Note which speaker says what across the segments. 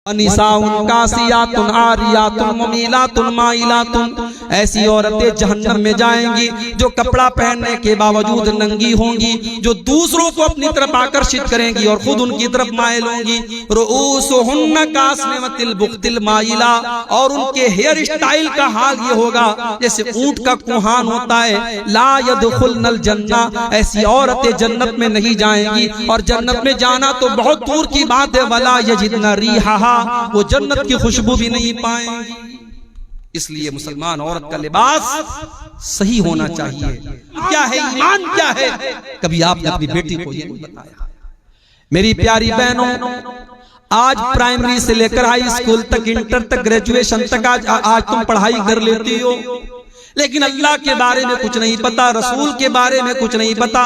Speaker 1: निसाउन कासियातुन आरियातुन मुमीलातुन माइलातुन, ऐसी औरतें जहन्नम में जाएंगी जो कपड़ा पहनने के बावजूद नंगी होंगी, जो दूसरों को अपनी तरफ आकर्षित करेंगी और खुद उनकी तरफ माइल होंगी। रुऊसुहुन्ना कास्निमतिल बुख्तिल माइला, और उनके हेयर स्टाइल का हाल ये होगा जैसे ऊंट का कुहान होता है। ला यदखुलनल जन्ना, ऐसी औरतें जन्नत में नहीं जाएंगी, और जन्नत में जाना तो बहुत दूर की बात है। वला यजिदना रीहा, वो जन्नत की खुशबू भी नहीं पाएंगी। इसलिए मुसलमान औरत का लिबास सही होना चाहिए। क्या है ईमान, क्या है, कभी आपने अपनी बेटी को ये नहीं बताया। मेरी प्यारी बहनों, आज प्राइमरी से लेकर हाई स्कूल तक, इंटर तक, ग्रेजुएशन तक आज तुम पढ़ाई कर लेती हो, लेकिन अल्लाह के बारे में कुछ नहीं पता, रसूल के बारे में कुछ नहीं पता,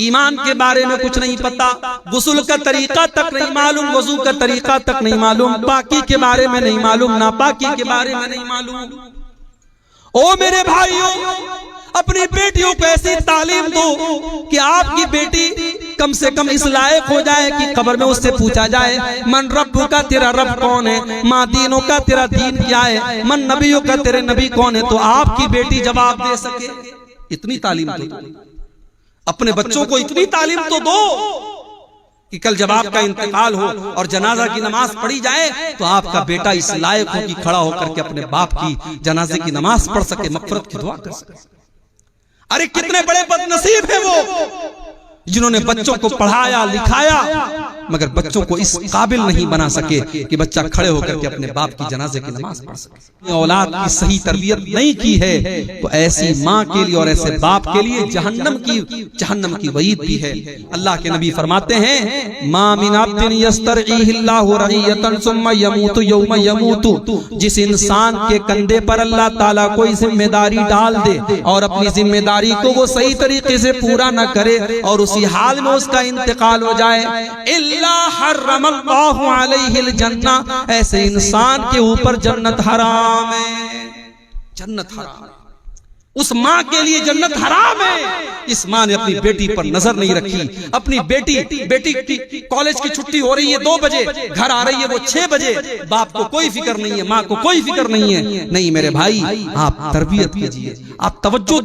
Speaker 1: ईमान के बारे में कुछ नहीं पता, गुस्ल का तरीका तक नहीं मालूम, वजू का तरीका तक नहीं मालूम, पाकी के बारे में नहीं मालूम, नापाकी के बारे में नहीं मालूम। ओ मेरे भाइयों, अपनी बेटियों को ऐसी तालीम दो कि आपकी बेटी कम से कम इस लायक हो जाए कि कब्र में उससे पूछा जाए, मन रब्बु का, तेरा रब कौन है, माँ दीनों का, तेरा दीन क्या है, मन नबियों का, तेरे नबी कौन है, तो आपकी बेटी जवाब दे सके। इतनी तालीम दो अपने बच्चों को, इतनी तालीम तो दो कि कल जब आपका इंतकाल हो और जनाजा की नमाज पढ़ी जाए तो आपका बेटा इस लायक हो कि खड़ा होकर के अपने बाप की जनाजे की नमाज पढ़ सके, मग़फ़िरत की दुआ कर सके। अरे कितने बड़े बदनसीब है वो जिन्होंने बच्चों को पढ़ाया लिखाया, मगर बच्चों को इस काबिल नहीं बना सके कि बच्चा खड़े होकर के अपने बाप की जनाजे की नमाज पढ़ सके। औलाद की सही तरबियत नहीं की है तो ऐसी माँ के लिए और ऐसे बाप के लिए जहन्नम की वईद भी है। अल्लाह के नबी फरमाते हैं, मा मिन अब्दिन यस्तरईहिल्लाहु रईयतन सुम्मा यमूतु यौमा यमूतु, जिस इंसान के कंधे पर अल्लाह ताला कोई जिम्मेदारी डाल दे और अपनी जिम्मेदारी को वो सही तरीके से पूरा न करे और उसी हाल में उसका इंतकाल हो जाए, इल्ला हर्रमल्लाहु अलैहिल जन्ना, ऐसे इंसान के ऊपर जन्नत हराम है। जन्नत हराम है, उस माँ के लिए जन्नत हराम है। इस माँ ने अपनी बेटी पर नजर नहीं रखी। अपनी बेटी की कॉलेज की छुट्टी हो रही है 2 बजे, घर आ रही है वो 6 बजे, बाप को कोई फिक्र नहीं है, माँ को कोई फिक्र नहीं है। नहीं मेरे भाई, आप तरबियत कीजिए, आप तवज्जो